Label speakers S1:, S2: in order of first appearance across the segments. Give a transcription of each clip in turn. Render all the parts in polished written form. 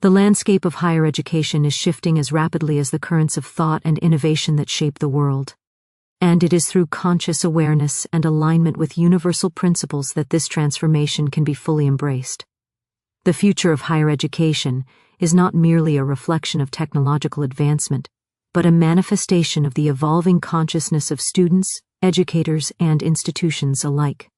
S1: The landscape of higher education is shifting as rapidly as the currents of thought and innovation that shape the world. And it is through conscious awareness and alignment with universal principles that this transformation can be fully embraced. The future of higher education is not merely a reflection of technological advancement, but a manifestation of the evolving consciousness of students, educators, and institutions alike.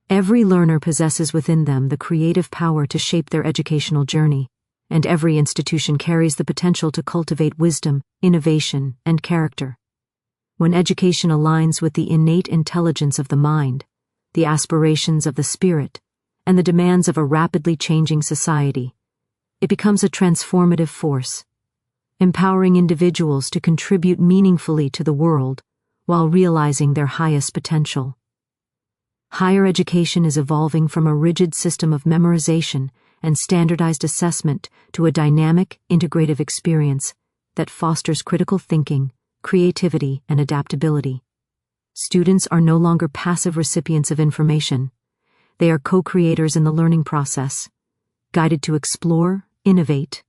S1: Every learner possesses within them the creative power to shape their educational journey, and every institution carries the potential to cultivate wisdom, innovation, and character. When education aligns with the innate intelligence of the mind, the aspirations of the spirit, and the demands of a rapidly changing society, it becomes a transformative force, empowering individuals to contribute meaningfully to the world while realizing their highest potential. Higher education is evolving from a rigid system of memorization and standardized assessment to a dynamic, integrative experience that fosters critical thinking, creativity, and adaptability. Students are no longer passive recipients of information. They are co-creators in the learning process, guided to explore, innovate,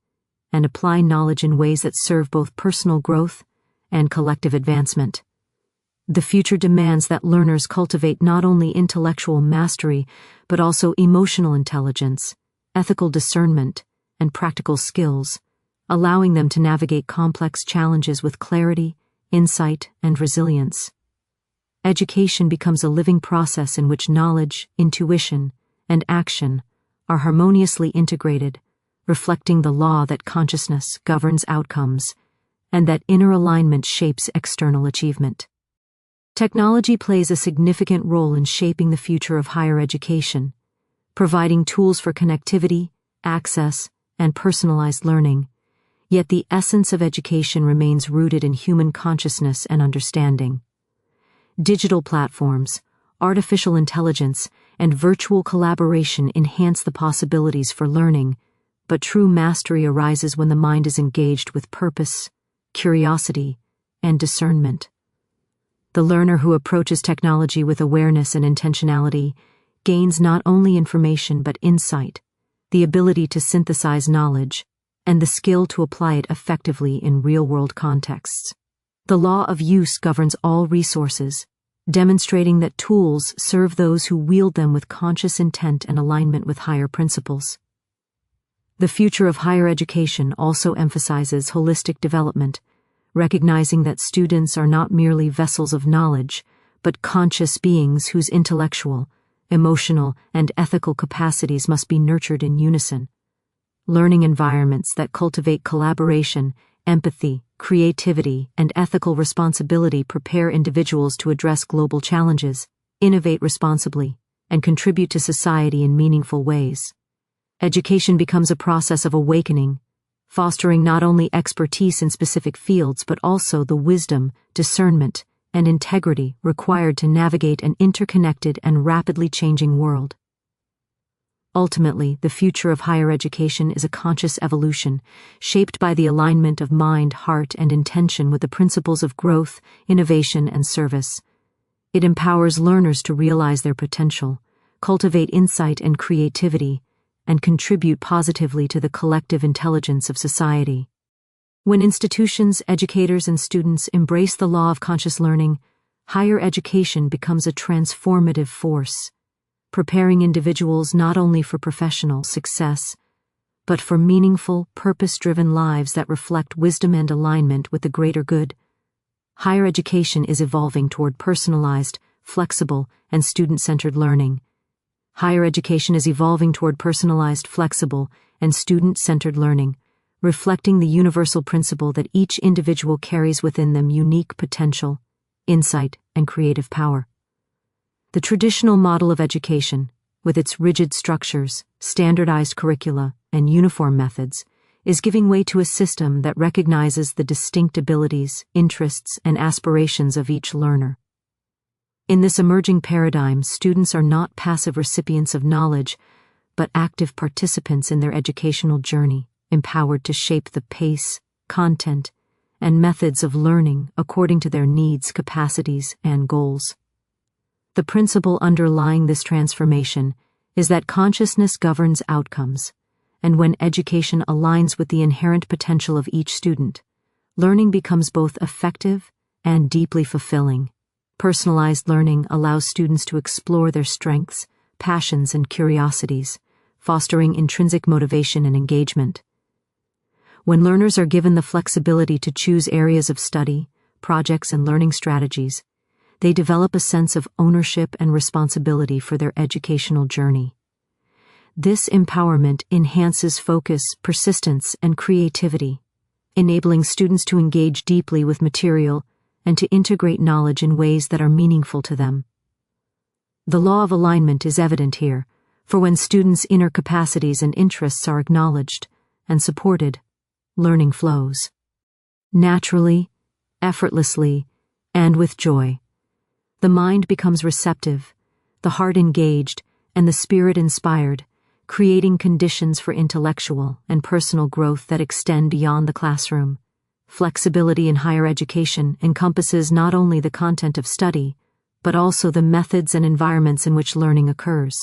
S1: and apply knowledge in ways that serve both personal growth and collective advancement. The future demands that learners cultivate not only intellectual mastery, but also emotional intelligence, ethical discernment, and practical skills, allowing them to navigate complex challenges with clarity, insight, and resilience. Education becomes a living process in which knowledge, intuition, and action are harmoniously integrated, reflecting the law that consciousness governs outcomes, and that inner alignment shapes external achievement. Technology plays a significant role in shaping the future of higher education, providing tools for connectivity, access, and personalized learning, yet the essence of education remains rooted in human consciousness and understanding. Digital platforms, artificial intelligence, and virtual collaboration enhance the possibilities for learning, but true mastery arises when the mind is engaged with purpose, curiosity, and discernment. The learner who approaches technology with awareness and intentionality gains not only information but insight, the ability to synthesize knowledge, and the skill to apply it effectively in real-world contexts. The law of use governs all resources, demonstrating that tools serve those who wield them with conscious intent and alignment with higher principles. The future of higher education also emphasizes holistic development, recognizing that students are not merely vessels of knowledge, but conscious beings whose intellectual, emotional, and ethical capacities must be nurtured in unison. Learning environments that cultivate collaboration, empathy, creativity, and ethical responsibility prepare individuals to address global challenges, innovate responsibly, and contribute to society in meaningful ways. Education becomes a process of awakening, fostering not only expertise in specific fields but also the wisdom, discernment, and integrity required to navigate an interconnected and rapidly changing world. Ultimately, the future of higher education is a conscious evolution, shaped by the alignment of mind, heart, and intention with the principles of growth, innovation, and service. It empowers learners to realize their potential, cultivate insight and creativity, and contribute positively to the collective intelligence of society. When institutions, educators, and students embrace the law of conscious learning, higher education becomes a transformative force, preparing individuals not only for professional success, but for meaningful, purpose-driven lives that reflect wisdom and alignment with the greater good. Higher education is evolving toward personalized, flexible, and student-centered learning. Higher education is evolving toward personalized, flexible, and student-centered learning, reflecting the universal principle that each individual carries within them unique potential, insight, and creative power. The traditional model of education, with its rigid structures, standardized curricula, and uniform methods, is giving way to a system that recognizes the distinct abilities, interests, and aspirations of each learner. In this emerging paradigm, students are not passive recipients of knowledge, but active participants in their educational journey, empowered to shape the pace, content, and methods of learning according to their needs, capacities, and goals. The principle underlying this transformation is that consciousness governs outcomes, and when education aligns with the inherent potential of each student, learning becomes both effective and deeply fulfilling. Personalized learning allows students to explore their strengths, passions, and curiosities, fostering intrinsic motivation and engagement. When learners are given the flexibility to choose areas of study, projects, and learning strategies, they develop a sense of ownership and responsibility for their educational journey. This empowerment enhances focus, persistence, and creativity, enabling students to engage deeply with material and to integrate knowledge in ways that are meaningful to them. The law of alignment is evident here, for when students' inner capacities and interests are acknowledged and supported, learning flows naturally, effortlessly, and with joy. The mind becomes receptive, the heart engaged, and the spirit inspired, creating conditions for intellectual and personal growth that extend beyond the classroom. Flexibility in higher education encompasses not only the content of study, but also the methods and environments in which learning occurs.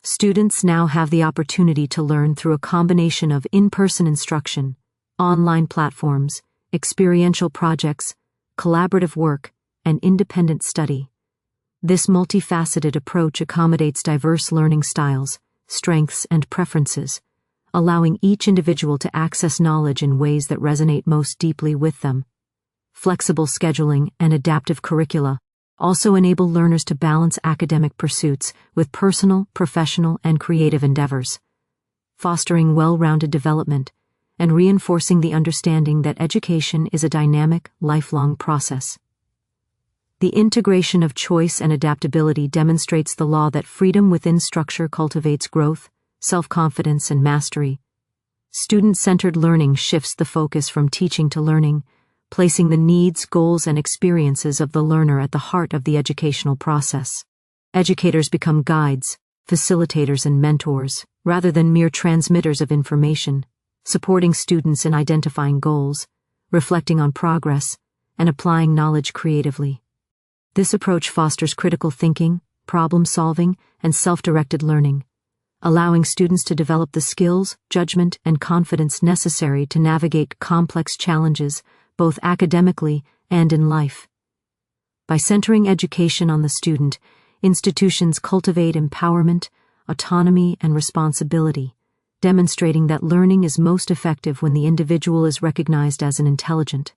S1: Students now have the opportunity to learn through a combination of in-person instruction, online platforms, experiential projects, collaborative work, and independent study. This multifaceted approach accommodates diverse learning styles, strengths, and preferences, allowing each individual to access knowledge in ways that resonate most deeply with them. Flexible scheduling and adaptive curricula also enable learners to balance academic pursuits with personal, professional, and creative endeavors, fostering well-rounded development and reinforcing the understanding that education is a dynamic, lifelong process. The integration of choice and adaptability demonstrates the law that freedom within structure cultivates growth, self-confidence, and mastery. Student-centered learning shifts the focus from teaching to learning, placing the needs, goals, and experiences of the learner at the heart of the educational process. Educators become guides, facilitators, and mentors, rather than mere transmitters of information, supporting students in identifying goals, reflecting on progress, and applying knowledge creatively. This approach fosters critical thinking, problem-solving, and self-directed learning, allowing students to develop the skills, judgment, and confidence necessary to navigate complex challenges, both academically and in life. By centering education on the student, institutions cultivate empowerment, autonomy, and responsibility, demonstrating that learning is most effective when the individual is recognized as an intelligent,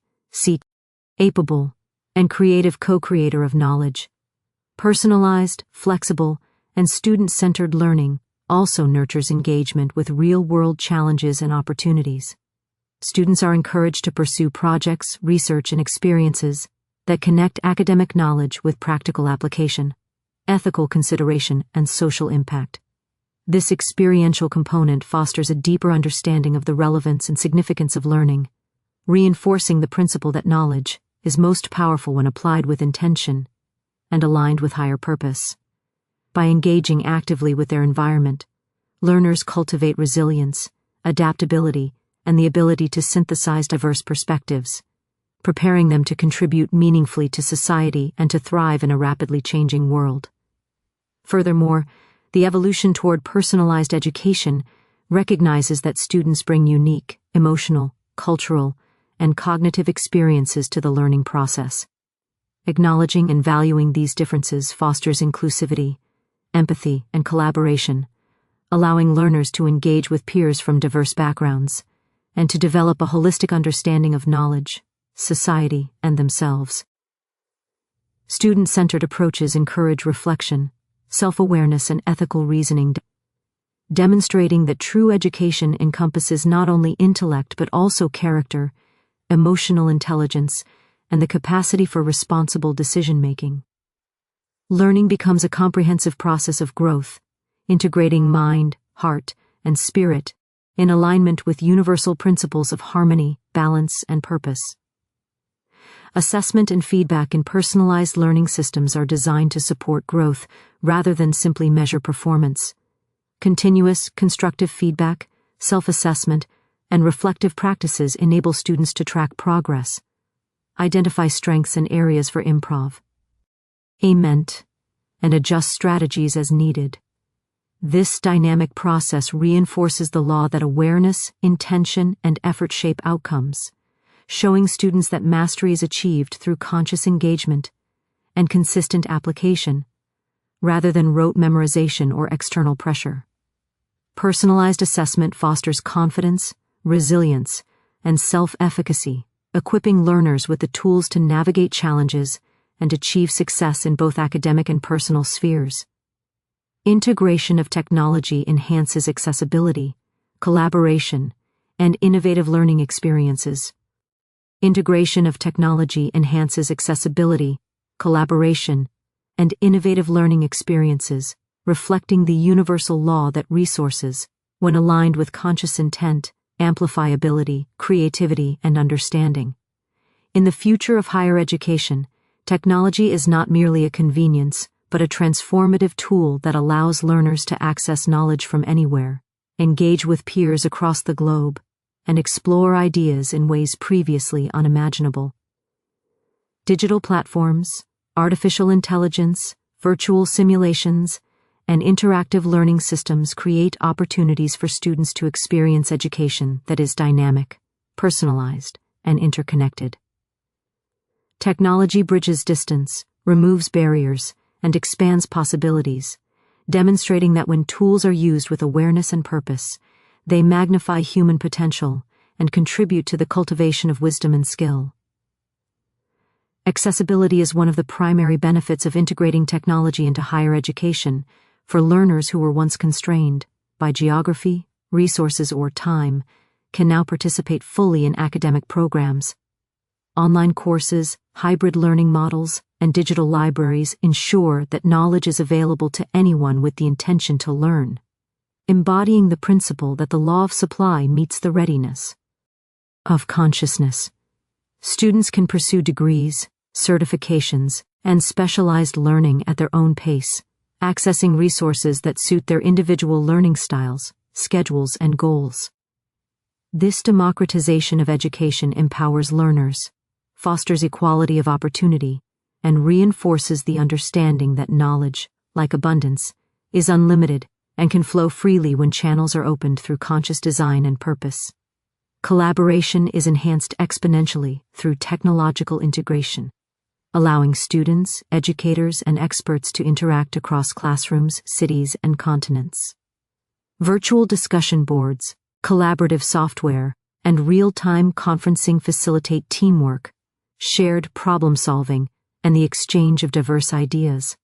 S1: capable, and creative co-creator of knowledge. Personalized, flexible, and student-centered learning also nurtures engagement with real-world challenges and opportunities. Students are encouraged to pursue projects, research, and experiences that connect academic knowledge with practical application, ethical consideration, and social impact. This experiential component fosters a deeper understanding of the relevance and significance of learning, reinforcing the principle that knowledge is most powerful when applied with intention and aligned with higher purpose. By engaging actively with their environment, learners cultivate resilience, adaptability, and the ability to synthesize diverse perspectives, preparing them to contribute meaningfully to society and to thrive in a rapidly changing world. Furthermore, the evolution toward personalized education recognizes that students bring unique, emotional, cultural, and cognitive experiences to the learning process. Acknowledging and valuing these differences fosters inclusivity, empathy, and collaboration, allowing learners to engage with peers from diverse backgrounds and to develop a holistic understanding of knowledge, society, and themselves. Student-centered approaches encourage reflection, self-awareness, and ethical reasoning, demonstrating that true education encompasses not only intellect but also character, emotional intelligence, and the capacity for responsible decision-making. Learning becomes a comprehensive process of growth, integrating mind, heart, and spirit in alignment with universal principles of harmony, balance, and purpose. Assessment and feedback in personalized learning systems are designed to support growth rather than simply measure performance. Continuous, constructive feedback, self-assessment, and reflective practices enable students to track progress, identify strengths and areas for improve, and adjust strategies as needed. This dynamic process reinforces the law that awareness, intention, and effort shape outcomes, showing students that mastery is achieved through conscious engagement and consistent application, rather than rote memorization or external pressure. Personalized assessment fosters confidence, resilience, and self-efficacy, equipping learners with the tools to navigate challenges and achieve success in both academic and personal spheres. Integration of technology enhances accessibility, collaboration, and innovative learning experiences. Integration of technology enhances accessibility, collaboration, and innovative learning experiences, reflecting the universal law that resources, when aligned with conscious intent, amplify ability, creativity, and understanding. In the future of higher education, technology is not merely a convenience, but a transformative tool that allows learners to access knowledge from anywhere, engage with peers across the globe, and explore ideas in ways previously unimaginable. Digital platforms, artificial intelligence, virtual simulations, and interactive learning systems create opportunities for students to experience education that is dynamic, personalized, and interconnected. Technology bridges distance, removes barriers, and expands possibilities, demonstrating that when tools are used with awareness and purpose, they magnify human potential and contribute to the cultivation of wisdom and skill. Accessibility is one of the primary benefits of integrating technology into higher education for learners who were once constrained by geography, resources, or time, can now participate fully in academic programs. Online courses, hybrid learning models, and digital libraries ensure that knowledge is available to anyone with the intention to learn, embodying the principle that the law of supply meets the readiness of consciousness. Students can pursue degrees, certifications, and specialized learning at their own pace, accessing resources that suit their individual learning styles, schedules, and goals. This democratization of education empowers learners, fosters equality of opportunity, and reinforces the understanding that knowledge, like abundance, is unlimited and can flow freely when channels are opened through conscious design and purpose. Collaboration is enhanced exponentially through technological integration, allowing students, educators, and experts to interact across classrooms, cities, and continents. Virtual discussion boards, collaborative software, and real-time conferencing facilitate teamwork, shared problem-solving, and the exchange of diverse ideas.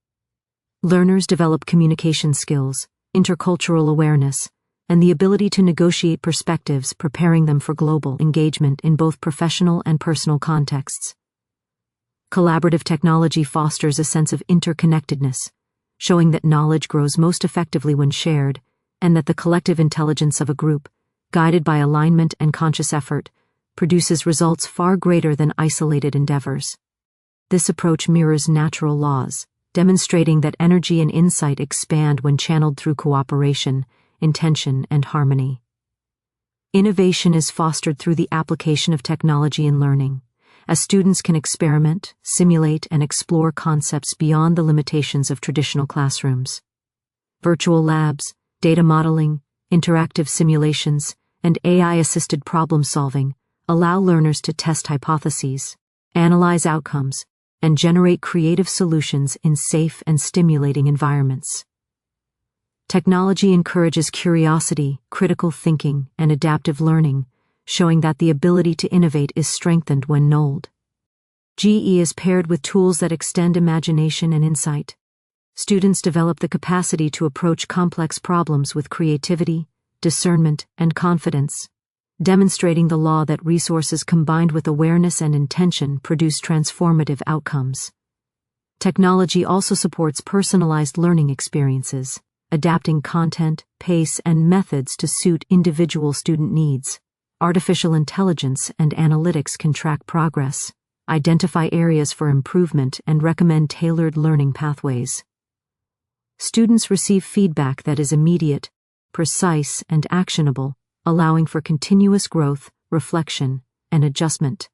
S1: Learners develop communication skills, intercultural awareness, and the ability to negotiate perspectives, preparing them for global engagement in both professional and personal contexts. Collaborative technology fosters a sense of interconnectedness, showing that knowledge grows most effectively when shared, and that the collective intelligence of a group, guided by alignment and conscious effort, produces results far greater than isolated endeavors. This approach mirrors natural laws, demonstrating that energy and insight expand when channeled through cooperation, intention, and harmony. Innovation is fostered through the application of technology in learning, as students can experiment, simulate, and explore concepts beyond the limitations of traditional classrooms. Virtual labs, data modeling, interactive simulations, and AI-assisted problem-solving allow learners to test hypotheses, analyze outcomes, and generate creative solutions in safe and stimulating environments. Technology encourages curiosity, critical thinking, and adaptive learning, showing that the ability to innovate is strengthened when nulled. GE is paired with tools that extend imagination and insight. Students develop the capacity to approach complex problems with creativity, discernment, and confidence, demonstrating the law that resources combined with awareness and intention produce transformative outcomes. Technology also supports personalized learning experiences, adapting content, pace, and methods to suit individual student needs. Artificial intelligence and analytics can track progress, identify areas for improvement, and recommend tailored learning pathways. Students receive feedback that is immediate, precise, and actionable, allowing for continuous growth, reflection, and adjustment.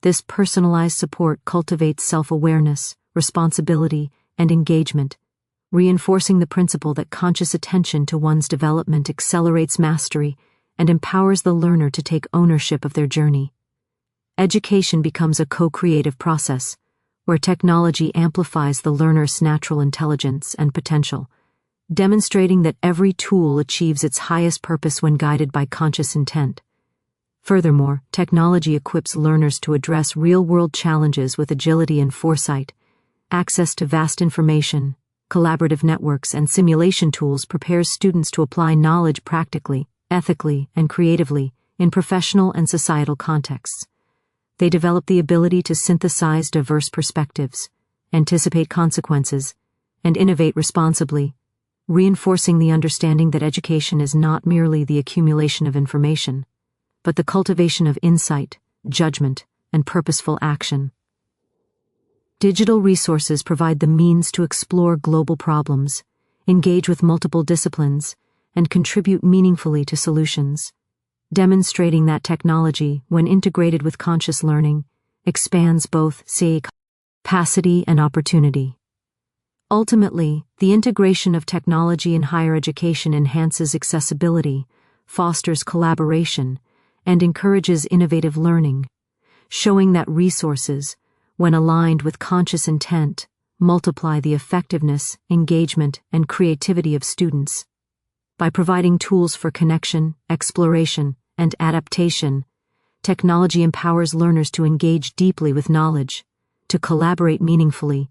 S1: This personalized support cultivates self-awareness, responsibility, and engagement, reinforcing the principle that conscious attention to one's development accelerates mastery and empowers the learner to take ownership of their journey. Education becomes a co-creative process, where technology amplifies the learner's natural intelligence and potential, demonstrating that every tool achieves its highest purpose when guided by conscious intent. Furthermore, technology equips learners to address real-world challenges with agility and foresight. Access to vast information, collaborative networks, and simulation tools prepares students to apply knowledge practically, ethically, and creatively in professional and societal contexts. They develop the ability to synthesize diverse perspectives, anticipate consequences, and innovate responsibly, reinforcing the understanding that education is not merely the accumulation of information, but the cultivation of insight, judgment, and purposeful action. Digital resources provide the means to explore global problems, engage with multiple disciplines, and contribute meaningfully to solutions, demonstrating that technology, when integrated with conscious learning, expands both capacity and opportunity. Ultimately, the integration of technology in higher education enhances accessibility, fosters collaboration, and encourages innovative learning, showing that resources, when aligned with conscious intent, multiply the effectiveness, engagement, and creativity of students. By providing tools for connection, exploration, and adaptation, technology empowers learners to engage deeply with knowledge, to collaborate meaningfully,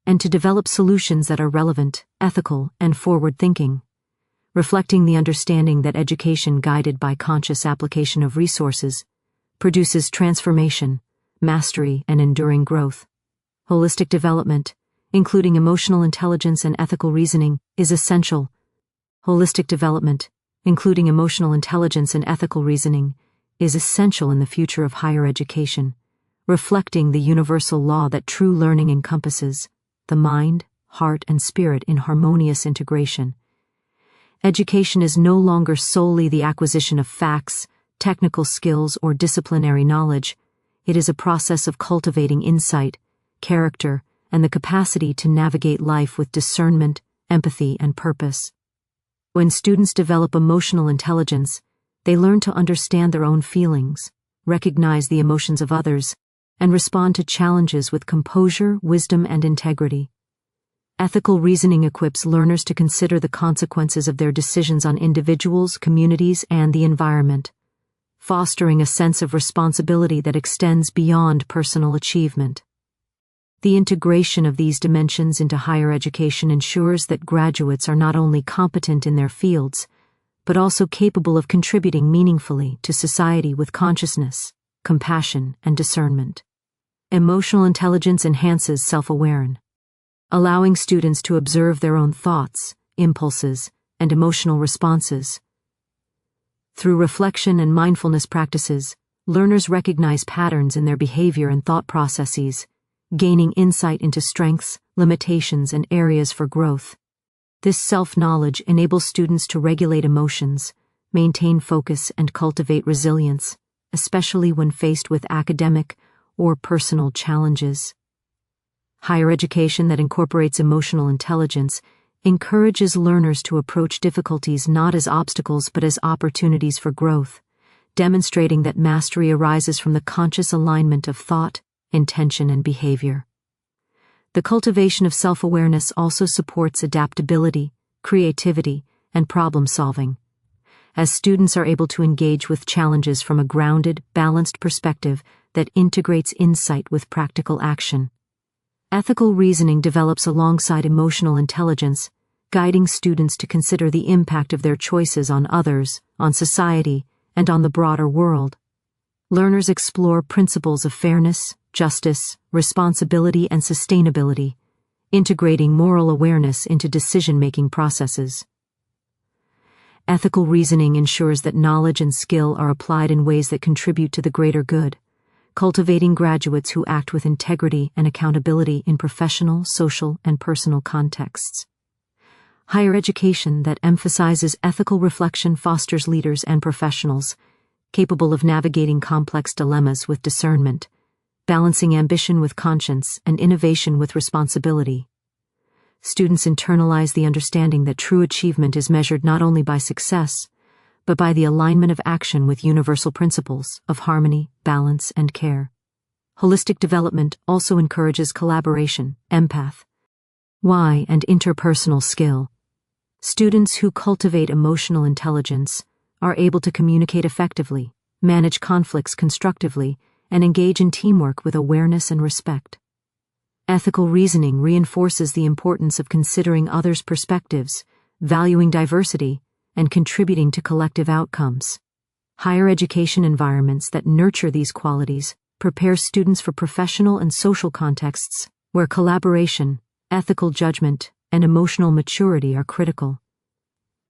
S1: and to develop solutions that are relevant, ethical, and forward-thinking, reflecting the understanding that education guided by conscious application of resources produces transformation, mastery, and enduring growth. Holistic development, including emotional intelligence and ethical reasoning, is essential. Holistic development, including emotional intelligence and ethical reasoning, is essential in the future of higher education, reflecting the universal law that true learning encompasses the mind, heart, and spirit in harmonious integration. Education is no longer solely the acquisition of facts, technical skills, or disciplinary knowledge. It is a process of cultivating insight, character, and the capacity to navigate life with discernment, empathy, and purpose. When students develop emotional intelligence, they learn to understand their own feelings, recognize the emotions of others, and respond to challenges with composure, wisdom, and integrity. Ethical reasoning equips learners to consider the consequences of their decisions on individuals, communities, and the environment, fostering a sense of responsibility that extends beyond personal achievement. The integration of these dimensions into higher education ensures that graduates are not only competent in their fields, but also capable of contributing meaningfully to society with consciousness, compassion, and discernment. Emotional intelligence enhances self-awareness, allowing students to observe their own thoughts, impulses, and emotional responses. Through reflection and mindfulness practices, learners recognize patterns in their behavior and thought processes, gaining insight into strengths, limitations, and areas for growth. This self-knowledge enables students to regulate emotions, maintain focus, and cultivate resilience, especially when faced with academic or personal challenges. Higher education that incorporates emotional intelligence encourages learners to approach difficulties not as obstacles but as opportunities for growth, demonstrating that mastery arises from the conscious alignment of thought, intention, and behavior. The cultivation of self-awareness also supports adaptability, creativity, and problem-solving, as students are able to engage with challenges from a grounded, balanced perspective that integrates insight with practical action. Ethical reasoning develops alongside emotional intelligence, guiding students to consider the impact of their choices on others, on society, and on the broader world. Learners explore principles of fairness, justice, responsibility, and sustainability, integrating moral awareness into decision-making processes. Ethical reasoning ensures that knowledge and skill are applied in ways that contribute to the greater good, cultivating graduates who act with integrity and accountability in professional, social, and personal contexts. Higher education that emphasizes ethical reflection fosters leaders and professionals capable of navigating complex dilemmas with discernment, balancing ambition with conscience and innovation with responsibility. students internalize the understanding that true achievement is measured not only by success, but by the alignment of action with universal principles of harmony, balance, and care. Holistic development also encourages collaboration, empath, and interpersonal skill. Students who cultivate emotional intelligence are able to communicate effectively, manage conflicts constructively, and engage in teamwork with awareness and respect. Ethical reasoning reinforces the importance of considering others' perspectives, valuing diversity, and contributing to collective outcomes. Higher education environments that nurture these qualities prepare students for professional and social contexts where collaboration, ethical judgment, and emotional maturity are critical.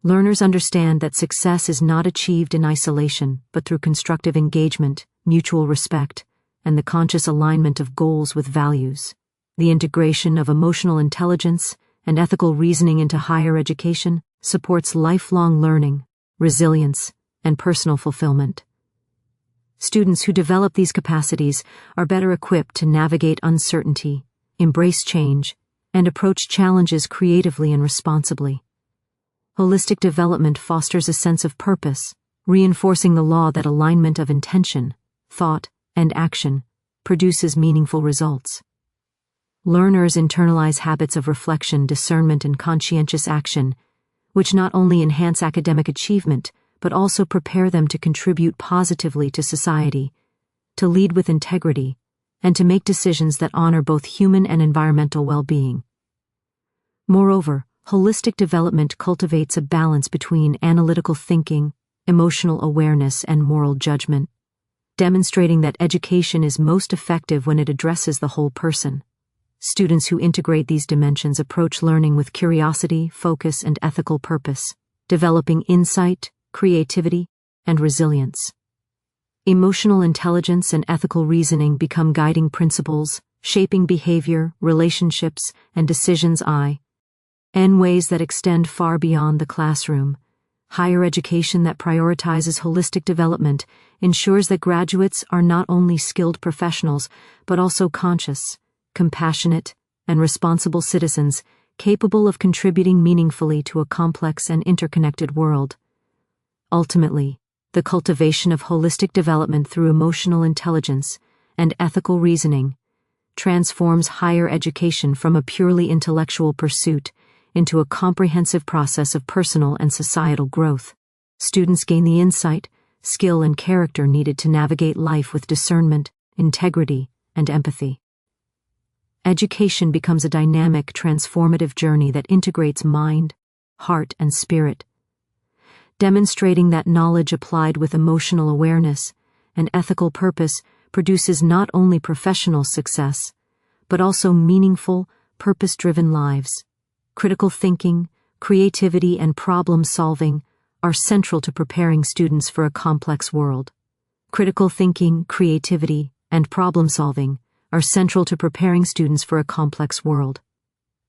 S1: Learners understand that success is not achieved in isolation, but through constructive engagement, mutual respect, and the conscious alignment of goals with values. The integration of emotional intelligence and ethical reasoning into higher education supports lifelong learning, resilience, and personal fulfillment. Students who develop these capacities are better equipped to navigate uncertainty, embrace change, and approach challenges creatively and responsibly. Holistic development fosters a sense of purpose, reinforcing the law that alignment of intention, thought, and action produces meaningful results. Learners internalize habits of reflection, discernment, and conscientious action, which not only enhance academic achievement, but also prepare them to contribute positively to society, to lead with integrity, and to make decisions that honor both human and environmental well-being. Moreover, holistic development cultivates a balance between analytical thinking, emotional awareness, and moral judgment, demonstrating that education is most effective when it addresses the whole person. Students who integrate these dimensions approach learning with curiosity, focus, and ethical purpose, developing insight, creativity, and resilience. Emotional intelligence and ethical reasoning become guiding principles, shaping behavior, relationships, and decisions in ways that extend far beyond the classroom. Higher education that prioritizes holistic development ensures that graduates are not only skilled professionals, but also conscious, compassionate, and responsible citizens capable of contributing meaningfully to a complex and interconnected world. Ultimately, the cultivation of holistic development through emotional intelligence and ethical reasoning transforms higher education from a purely intellectual pursuit into a comprehensive process of personal and societal growth. Students gain the insight, skill, and character needed to navigate life with discernment, integrity, and empathy. Education becomes a dynamic, transformative journey that integrates mind, heart, and spirit, demonstrating that knowledge applied with emotional awareness and ethical purpose produces not only professional success, but also meaningful, purpose-driven lives. Critical thinking, creativity, and problem-solving are central to preparing students for a complex world. Critical thinking, creativity, and problem-solving are central to preparing students for a complex world,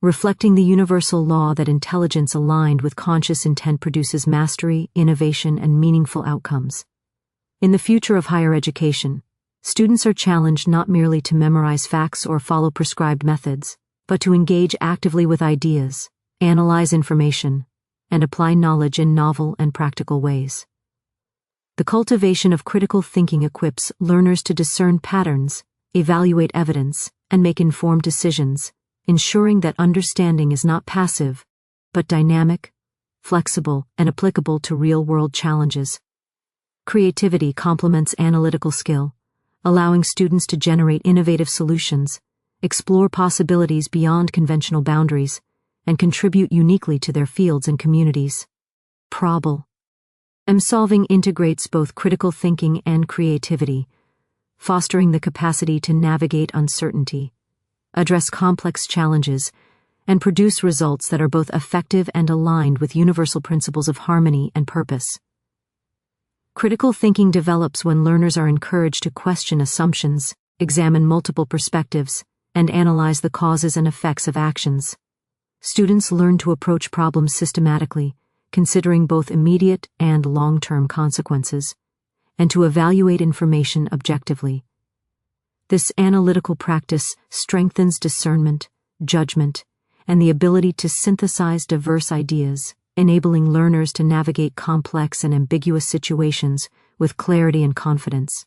S1: reflecting the universal law that intelligence aligned with conscious intent produces mastery, innovation, and meaningful outcomes. In the future of higher education, students are challenged not merely to memorize facts or follow prescribed methods, but to engage actively with ideas, analyze information, and apply knowledge in novel and practical ways. The cultivation of critical thinking equips learners to discern patterns, evaluate evidence, and make informed decisions, ensuring that understanding is not passive, but dynamic, flexible, and applicable to real-world challenges. Creativity complements analytical skill, allowing students to generate innovative solutions, explore possibilities beyond conventional boundaries, and contribute uniquely to their fields and communities. Problem-solving integrates both critical thinking and creativity, fostering the capacity to navigate uncertainty, address complex challenges, and produce results that are both effective and aligned with universal principles of harmony and purpose. Critical thinking develops when learners are encouraged to question assumptions, examine multiple perspectives, and analyze the causes and effects of actions. Students learn to approach problems systematically, considering both immediate and long-term consequences, and to evaluate information objectively. This analytical practice strengthens discernment, judgment, and the ability to synthesize diverse ideas, enabling learners to navigate complex and ambiguous situations with clarity and confidence.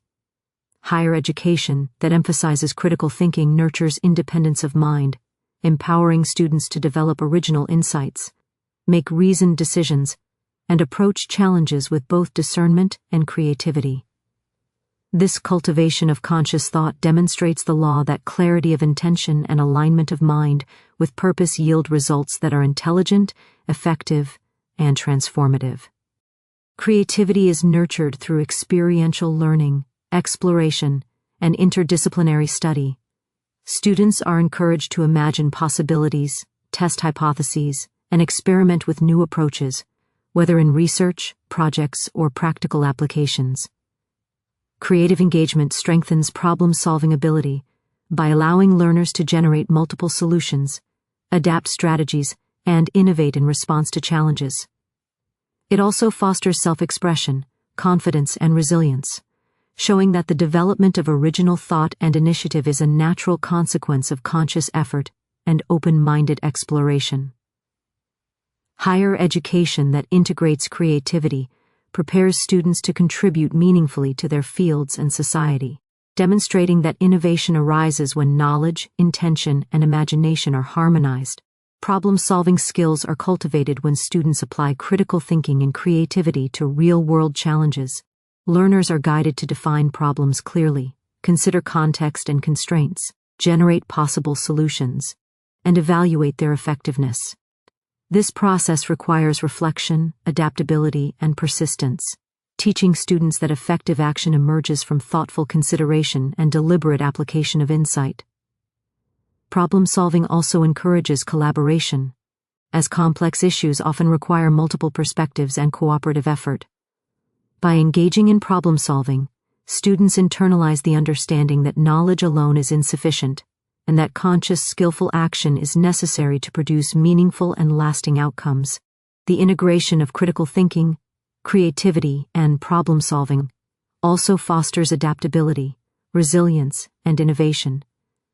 S1: Higher education that emphasizes critical thinking nurtures independence of mind, empowering students to develop original insights, make reasoned decisions, and approach challenges with both discernment and creativity. This cultivation of conscious thought demonstrates the law that clarity of intention and alignment of mind with purpose yield results that are intelligent, effective, and transformative. Creativity is nurtured through experiential learning, exploration, and interdisciplinary study. Students are encouraged to imagine possibilities, test hypotheses, and experiment with new approaches, whether in research, projects, or practical applications. Creative engagement strengthens problem-solving ability by allowing learners to generate multiple solutions, adapt strategies, and innovate in response to challenges. It also fosters self-expression, confidence, and resilience, showing that the development of original thought and initiative is a natural consequence of conscious effort and open-minded exploration. Higher education that integrates creativity prepares students to contribute meaningfully to their fields and society, demonstrating that innovation arises when knowledge, intention, and imagination are harmonized. Problem-solving skills are cultivated when students apply critical thinking and creativity to real-world challenges. Learners are guided to define problems clearly, consider context and constraints, generate possible solutions, and evaluate their effectiveness. This process requires reflection, adaptability, and persistence, teaching students that effective action emerges from thoughtful consideration and deliberate application of insight. Problem-solving also encourages collaboration, as complex issues often require multiple perspectives and cooperative effort. By engaging in problem-solving, students internalize the understanding that knowledge alone is insufficient, and that conscious, skillful action is necessary to produce meaningful and lasting outcomes. The integration of critical thinking, creativity, and problem-solving also fosters adaptability, resilience, and innovation.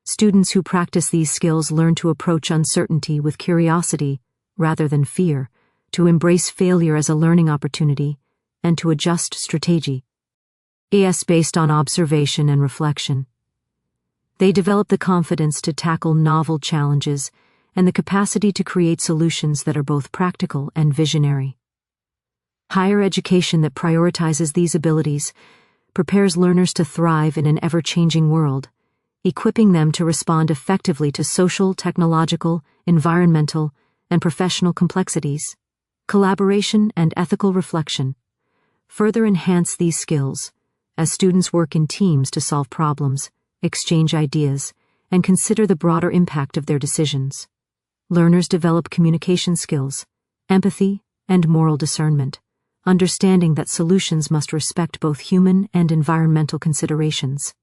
S1: Students who practice these skills learn to approach uncertainty with curiosity rather than fear, to embrace failure as a learning opportunity, and to adjust strategy based on observation and reflection. They develop the confidence to tackle novel challenges and the capacity to create solutions that are both practical and visionary. Higher education that prioritizes these abilities prepares learners to thrive in an ever-changing world, equipping them to respond effectively to social, technological, environmental, and professional complexities. Collaboration and ethical reflection further enhance these skills as students work in teams to solve problems, exchange ideas, and consider the broader impact of their decisions. Learners develop communication skills, empathy, and moral discernment, understanding that solutions must respect both human and environmental considerations.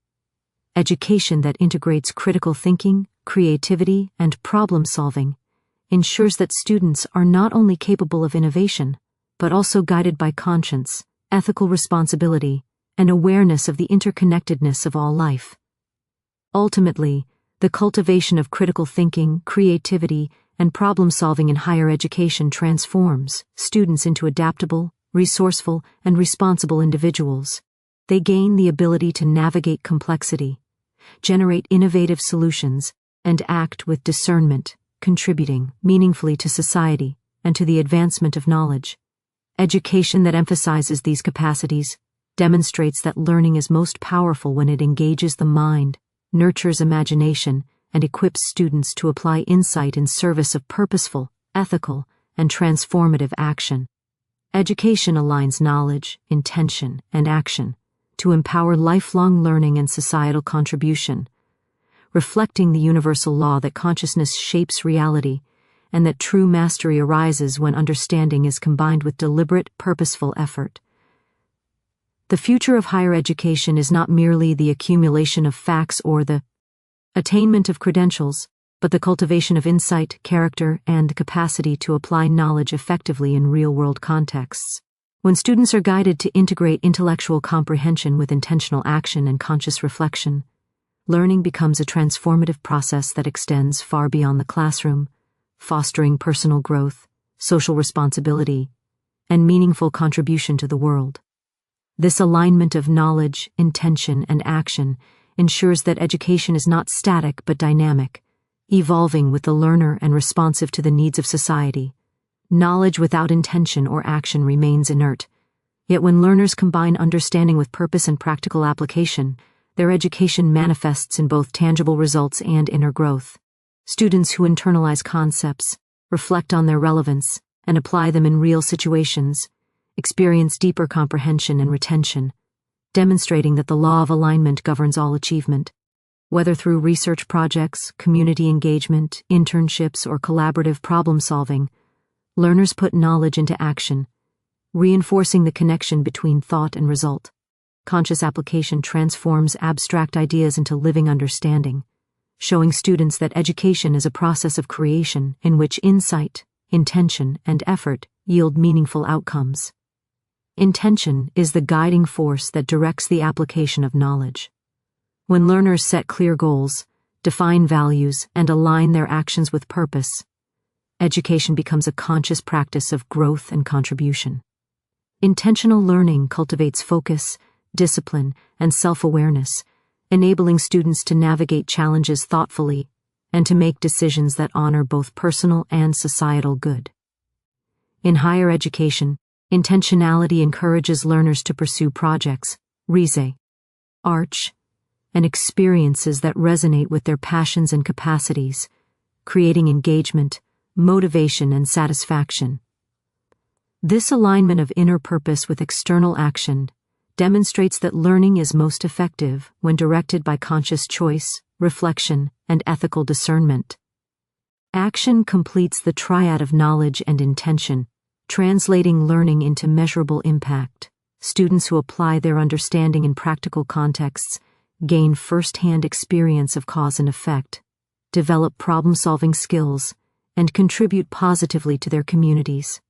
S1: Education that integrates critical thinking, creativity, and problem-solving ensures that students are not only capable of innovation, but also guided by conscience, ethical responsibility, and awareness of the interconnectedness of all life. Ultimately, the cultivation of critical thinking, creativity, and problem-solving in higher education transforms students into adaptable, resourceful, and responsible individuals. They gain the ability to navigate complexity, generate innovative solutions, and act with discernment, contributing meaningfully to society and to the advancement of knowledge. Education that emphasizes these capacities demonstrates that learning is most powerful when it engages the mind, nurtures imagination, and equips students to apply insight in service of purposeful, ethical, and transformative action. Education aligns knowledge, intention, and action to empower lifelong learning and societal contribution, reflecting the universal law that consciousness shapes reality and that true mastery arises when understanding is combined with deliberate, purposeful effort. The future of higher education is not merely the accumulation of facts or the attainment of credentials, but the cultivation of insight, character, and the capacity to apply knowledge effectively in real-world contexts. When students are guided to integrate intellectual comprehension with intentional action and conscious reflection, learning becomes a transformative process that extends far beyond the classroom, fostering personal growth, social responsibility, and meaningful contribution to the world. This alignment of knowledge, intention, and action ensures that education is not static but dynamic, evolving with the learner and responsive to the needs of society. Knowledge without intention or action remains inert. Yet when learners combine understanding with purpose and practical application, their education manifests in both tangible results and inner growth. Students who internalize concepts, reflect on their relevance, and apply them in real situations experience deeper comprehension and retention, demonstrating that the law of alignment governs all achievement. Whether through research projects, community engagement, internships, or collaborative problem-solving, learners put knowledge into action, reinforcing the connection between thought and result. Conscious application transforms abstract ideas into living understanding, showing students that education is a process of creation in which insight, intention, and effort yield meaningful outcomes. Intention is the guiding force that directs the application of knowledge. When learners set clear goals, define values, and align their actions with purpose, education becomes a conscious practice of growth and contribution. Intentional learning cultivates focus, discipline, and self-awareness, enabling students to navigate challenges thoughtfully and to make decisions that honor both personal and societal good. In higher education, intentionality encourages learners to pursue projects, arch, and experiences that resonate with their passions and capacities, creating engagement, motivation, and satisfaction. This alignment of inner purpose with external action demonstrates that learning is most effective when directed by conscious choice, reflection, and ethical discernment. Action completes the triad of knowledge and intention, translating learning into measurable impact. Students who apply their understanding in practical contexts gain first-hand experience of cause and effect, develop problem-solving skills, and contribute positively to their communities.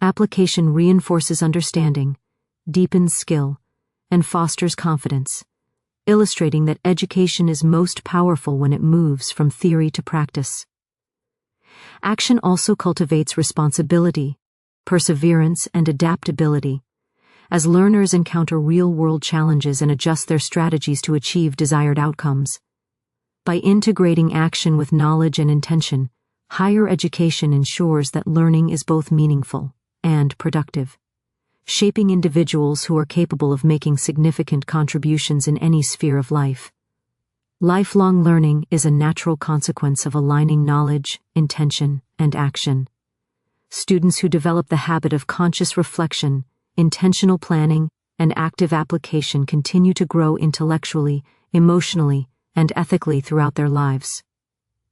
S1: Application reinforces understanding, deepens skill, and fosters confidence, illustrating that education is most powerful when it moves from theory to practice. Action also cultivates responsibility, perseverance, and adaptability, as learners encounter real-world challenges and adjust their strategies to achieve desired outcomes. By integrating action with knowledge and intention, higher education ensures that learning is both meaningful and productive, shaping individuals who are capable of making significant contributions in any sphere of life. Lifelong learning is a natural consequence of aligning knowledge, intention, and action. Students who develop the habit of conscious reflection, intentional planning, and active application continue to grow intellectually, emotionally, and ethically throughout their lives.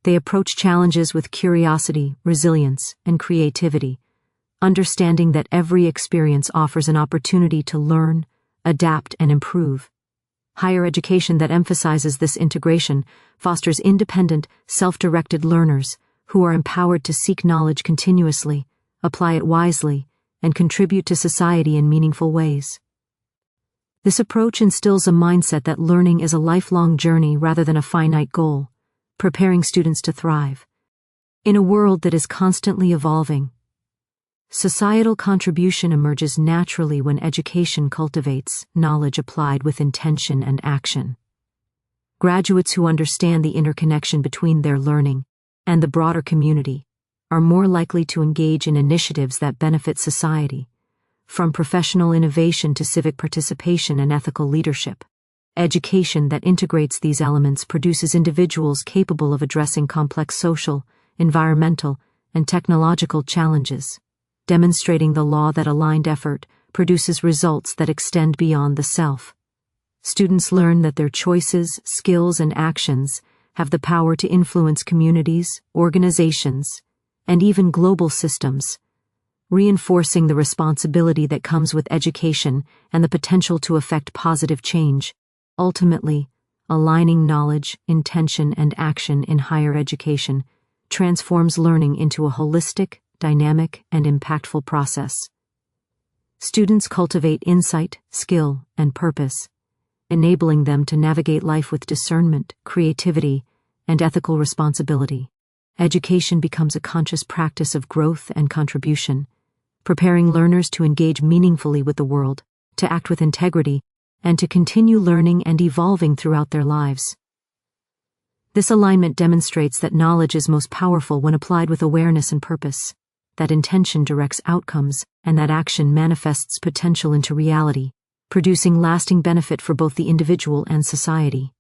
S1: They approach challenges with curiosity, resilience, and creativity, understanding that every experience offers an opportunity to learn, adapt, and improve. Higher education that emphasizes this integration fosters independent, self-directed learners who are empowered to seek knowledge continuously, apply it wisely, and contribute to society in meaningful ways. This approach instills a mindset that learning is a lifelong journey rather than a finite goal, preparing students to thrive. In a world that is constantly evolving, societal contribution emerges naturally when education cultivates knowledge applied with intention and action. Graduates who understand the interconnection between their learning and the broader community are more likely to engage in initiatives that benefit society, from professional innovation to civic participation and ethical leadership. Education that integrates these elements produces individuals capable of addressing complex social, environmental, and technological challenges, demonstrating the law that aligned effort produces results that extend beyond the self. Students learn that their choices, skills, and actions have the power to influence communities, organizations, and even global systems, reinforcing the responsibility that comes with education and the potential to effect positive change. Ultimately, aligning knowledge, intention, and action in higher education transforms learning into a holistic, dynamic, and impactful process. Students cultivate insight, skill, and purpose, enabling them to navigate life with discernment, creativity, and ethical responsibility. education becomes a conscious practice of growth and contribution, preparing learners to engage meaningfully with the world, to act with integrity, and to continue learning and evolving throughout their lives. This alignment demonstrates that knowledge is most powerful when applied with awareness and purpose, that intention directs outcomes, and that action manifests potential into reality, producing lasting benefit for both the individual and society.